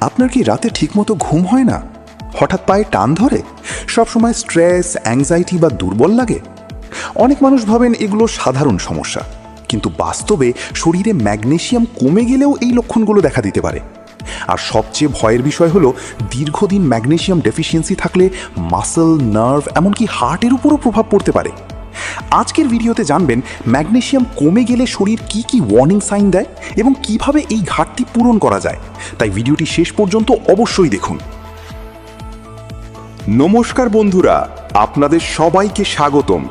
আপনার কি রাতে ঠিকমতো ঘুম হয় না? হঠাৎ পায়ে টান ধরে? সবসময় স্ট্রেস, অ্যাংজাইটি বা দুর্বল লাগে? অনেক মানুষ ভাবেন এগুলো সাধারণ সমস্যা, কিন্তু বাস্তবে শরীরে ম্যাগনেসিয়াম কমে গেলেও এই লক্ষণগুলো দেখা দিতে পারে। আর সবচেয়ে ভয়ের বিষয় হলো দীর্ঘদিন ম্যাগনেসিয়াম ডেফিসিয়েন্সি থাকলে মাসল, নার্ভ, এমনকি হার্টের উপরও প্রভাব পড়তে পারে। আজকের ভিডিওতে জানবেন ম্যাগনেসিয়াম কমে গেলে শরীর কি কি ওয়ার্নিং সাইন দেয় এবং কিভাবে এই ঘাটতি পূরণ করা যায়। তাই ভিডিওটি শেষ পর্যন্ত অবশ্যই দেখুন। নমস্কার বন্ধুরা, আপনাদের সবাইকে স্বাগতম।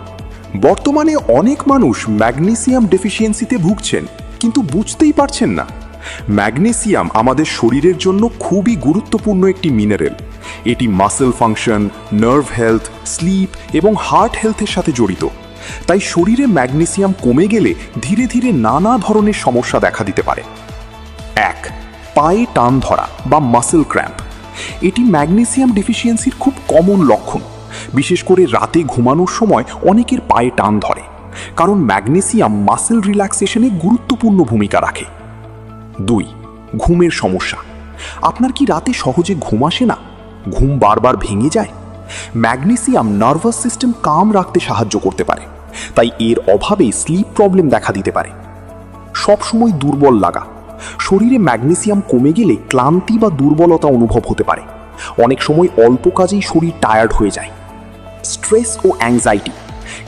বর্তমানে অনেক মানুষ ম্যাগনেসিয়াম ডেফিসিয়েন্সিতে ভুগছেন, কিন্তু বুঝতেই পারছেন না। ম্যাগনেসিয়াম আমাদের শরীরের জন্য খুবই গুরুত্বপূর্ণ একটি মিনারেল। এটি muscle function, nerve health, sleep এবং হার্ট হেলথের সাথে জড়িত। তাই শরীরে ম্যাগনেসিয়াম কমে গেলে ধীরে ধীরে নানা ধরনের সমস্যা দেখা দিতে পারে। 1. পায়ে টান ধরা বা মাসল ক্র্যাম্প। এটি ম্যাগনেসিয়াম ডেফিসিয়েন্সির খুব কমন লক্ষণ। বিশেষ করে রাতে ঘুমানোর সময় অনেকের পায়ে টান ধরে, কারণ ম্যাগনেসিয়াম মাসল রিল্যাক্সেশনে গুরুত্বপূর্ণ ভূমিকা রাখে। 2. ঘুমের সমস্যা। আপনার কি রাতে সহজে ঘুম আসে না? ঘুম বারবার ভেঙে যায়? ম্যাগনেসিয়াম নার্ভাস সিস্টেম কাম রাখতে সাহায্য করতে পারে, তাই এর অভাবে স্লিপ প্রবলেম দেখা দিতে পারে। সবসময় দুর্বল লাগা। শরীরে ম্যাগনেসিয়াম কমে গেলে ক্লান্তি বা দুর্বলতা অনুভব হতে পারে। অনেক সময় অল্প কাজেই শরীর টায়ার্ড হয়ে যায়। স্ট্রেস ও অ্যাংজাইটি।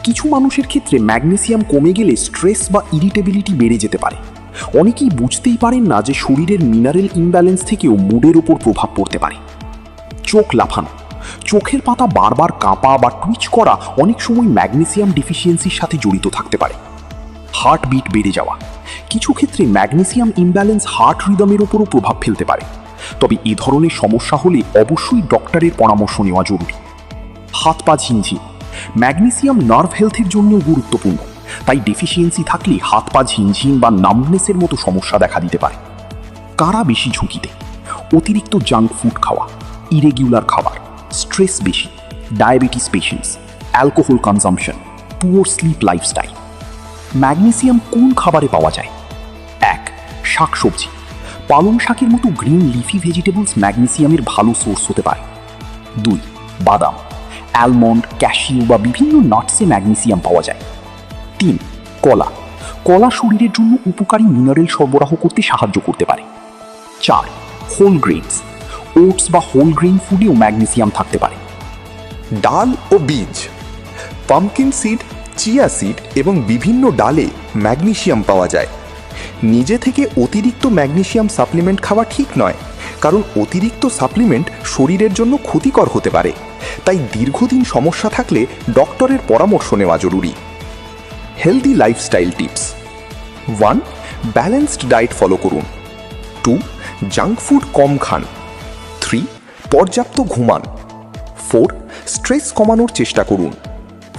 কিছু মানুষের ক্ষেত্রে ম্যাগনেসিয়াম কমে গেলে স্ট্রেস বা ইরিটেবিলিটি বেড়ে যেতে পারে। অনেকেই বুঝতেই পারেন না যে শরীরের মিনারেল ইমব্যালেন্স থেকেও মুডের উপর প্রভাব পড়তে পারে। চোখ লাফানো। চোখের পাতা বারবার কাঁপা বা টুইচ করা অনেক সময় ম্যাগনেসিয়াম ডেফিসিয়েন্সির সাথে জড়িত থাকতে পারে। হার্টবিট বেড়ে যাওয়া। কিছু ক্ষেত্রে ম্যাগনেসিয়াম ইমব্যালেন্স হার্ট রিদমের উপরও প্রভাব ফেলতে পারে। তবে এ ধরনের সমস্যা হলে অবশ্যই ডক্টরের পরামর্শ নেওয়া জরুরি। হাত পা ঝিনঝিন। ম্যাগনেসিয়াম নার্ভ হেলথের জন্যও গুরুত্বপূর্ণ, তাই ডেফিসিয়েন্সি থাকলে হাত পা ঝিনঝিন বা নামনেসের মতো সমস্যা দেখা দিতে পারে। কারা বেশি ঝুঁকিতে? অতিরিক্ত জাঙ্ক ফুড খাওয়া, ইরেগুলার খাবার, স্ট্রেস বেশি, diabetes patients, alcohol consumption, poor sleep lifestyle. Magnesium কোন খাবারে পাওয়া যায়? 1. শাকসবজি। পালং শাকের মতো গ্রিন লিফি ভেজিটেবলস ম্যাগনেসিয়ামের ভালো সোর্স হতে পারে। 2. বাদাম, অ্যালমন্ড, ক্যাশিউ বা বিভিন্ন নাটসে ম্যাগনেসিয়াম পাওয়া যায়। 3. কলা। কলা শরীরের জন্য উপকারী মিনারেল সরবরাহ করতে সাহায্য করতে পারে। 4. Whole grains. ওটস বা হোল গ্রেন ফুডেও ম্যাগনেসিয়াম থাকতে পারে। ডাল ও বীজ। পাম্পকিন সিড, চিয়া সিড এবং বিভিন্ন ডালে ম্যাগনেসিয়াম পাওয়া যায়। নিজে থেকে অতিরিক্ত ম্যাগনেসিয়াম সাপ্লিমেন্ট খাওয়া ঠিক নয়, কারণ অতিরিক্ত সাপ্লিমেন্ট শরীরের জন্য ক্ষতিকর হতে পারে। তাই দীর্ঘদিন সমস্যা থাকলে ডক্টরের পরামর্শ নেওয়া জরুরি। Healthy lifestyle tips. 1. Balanced diet follow করুন। 2. জাঙ্ক ফুড কম খান। 3. পর্যাপ্ত ঘুমান। 4. স্ট্রেস কমানোর চেষ্টা করুন।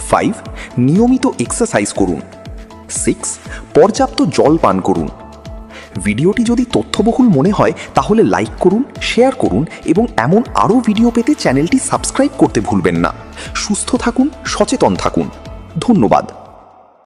5. নিয়মিত এক্সারসাইজ করুন। 6. পর্যাপ্ত জল পান করুন। ভিডিওটি যদি তথ্যবহুল মনে হয় তাহলে লাইক করুন, শেয়ার করুন এবং এমন আরও ভিডিও পেতে চ্যানেলটি সাবস্ক্রাইব করতে ভুলবেন না। সুস্থ থাকুন, সচেতন থাকুন। ধন্যবাদ।